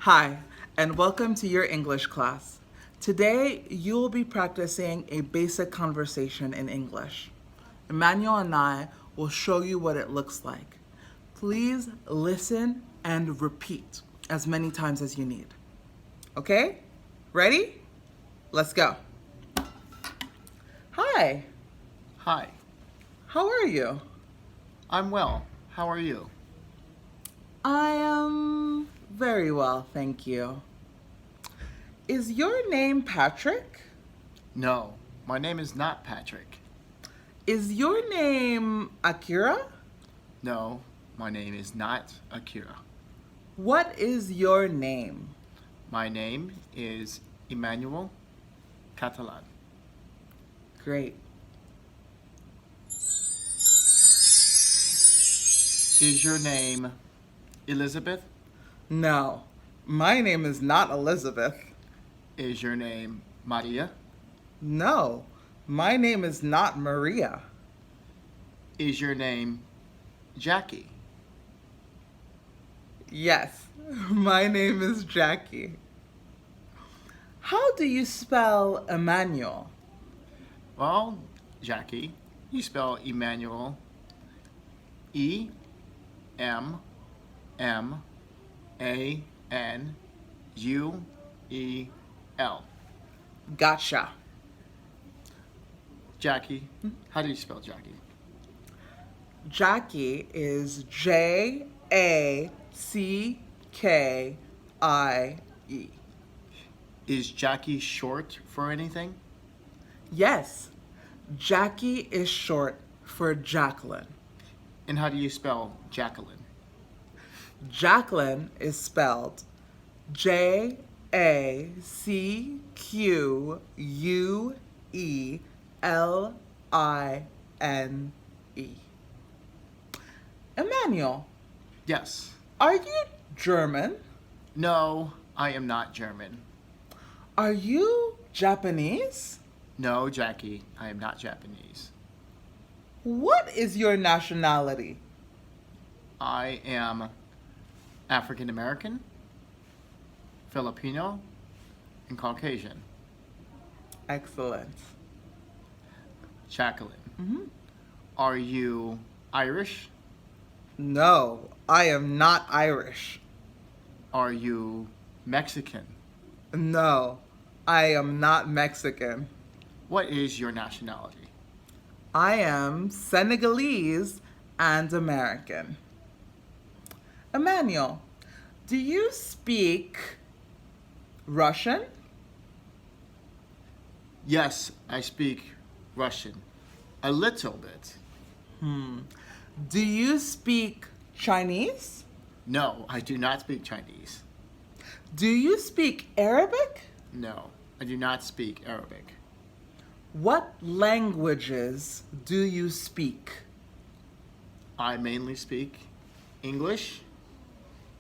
Hi, and welcome to your English class. Today, you will be practicing a basic conversation in English. Emmanuel and I will show you what it looks like. Please listen and repeat as many times as you need. Okay? Ready? Let's go. Hi, Hi, how are you? I'm well. How are you? I am very well, thank you. Is your name Patrick? No, my name is not Patrick. Is your name Akira? No, my name is not Akira. What is your name? My name is Emmanuel Catalan. Great. Is your name Elisabeth? No, my name is not Elizabeth. Is your name Maria? No, my name is not Maria. Is your name Jackie? Yes, my name is Jackie. How do you spell Emmanuel? Well, Jackie, you spell Emmanuel Emmanuel. Gotcha. Jackie, how do you spell Jackie? Jackie is Jackie. Is Jackie short for anything? Yes, Jackie is short for Jacqueline. And how do you spell Jacqueline? Jacqueline is spelled Jacqueline. Emmanuel, Yes. are you German? No, I am not German. Are you Japanese? No, Jackie, I am not Japanese. What is your nationality? I am African American, Filipino, and Caucasian. Excellent. Jacqueline, are you Irish? No, I am not Irish. Are you Mexican? No, I am not Mexican. What is your nationality? I am Senegalese and American. Emmanuel, do you speak Russian? Yes, I speak Russian. A little bit. Do you speak Chinese? No, I do not speak Chinese. Do you speak Arabic? No, I do not speak Arabic. What languages do you speak? I mainly speak English,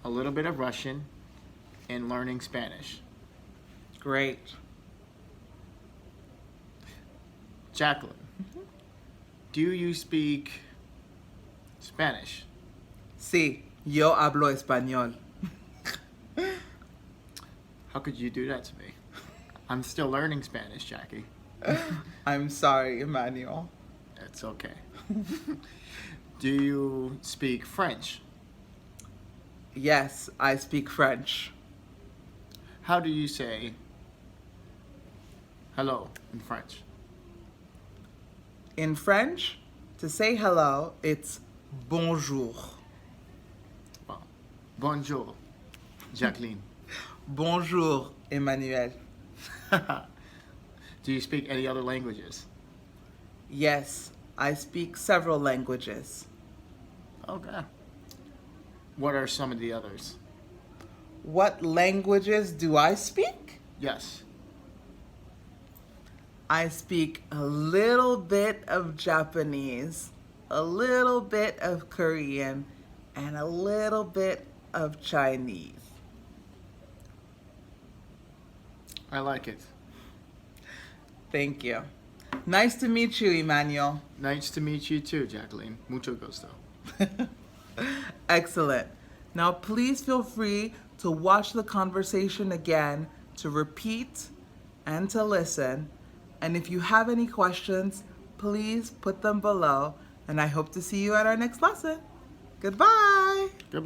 a little bit of Russian, and learning Spanish. Great. Jacqueline, do you speak Spanish? Sí, yo hablo español. How could you do that to me? I'm still learning Spanish, Jackie. I'm sorry, Emmanuel. It's okay. Do you speak French? Yes, I speak French. How do you say hello in French? In French, to say hello, it's bonjour. Well, bonjour, Jacqueline. Bonjour, Emmanuel. Do you speak any other languages? Yes, I speak several languages. Okay. What are some of the others? What languages do I speak? Yes. I speak a little bit of Japanese, a little bit of Korean, and a little bit of Chinese. I like it. Thank you. Nice to meet you, Emmanuel. Nice to meet you too, Jacqueline. Mucho gusto. Excellent. Now please feel free to watch the conversation again, to repeat, and to listen. And if you have any questions, please put them below. And I hope to see you at our next lesson. Goodbye. Goodbye.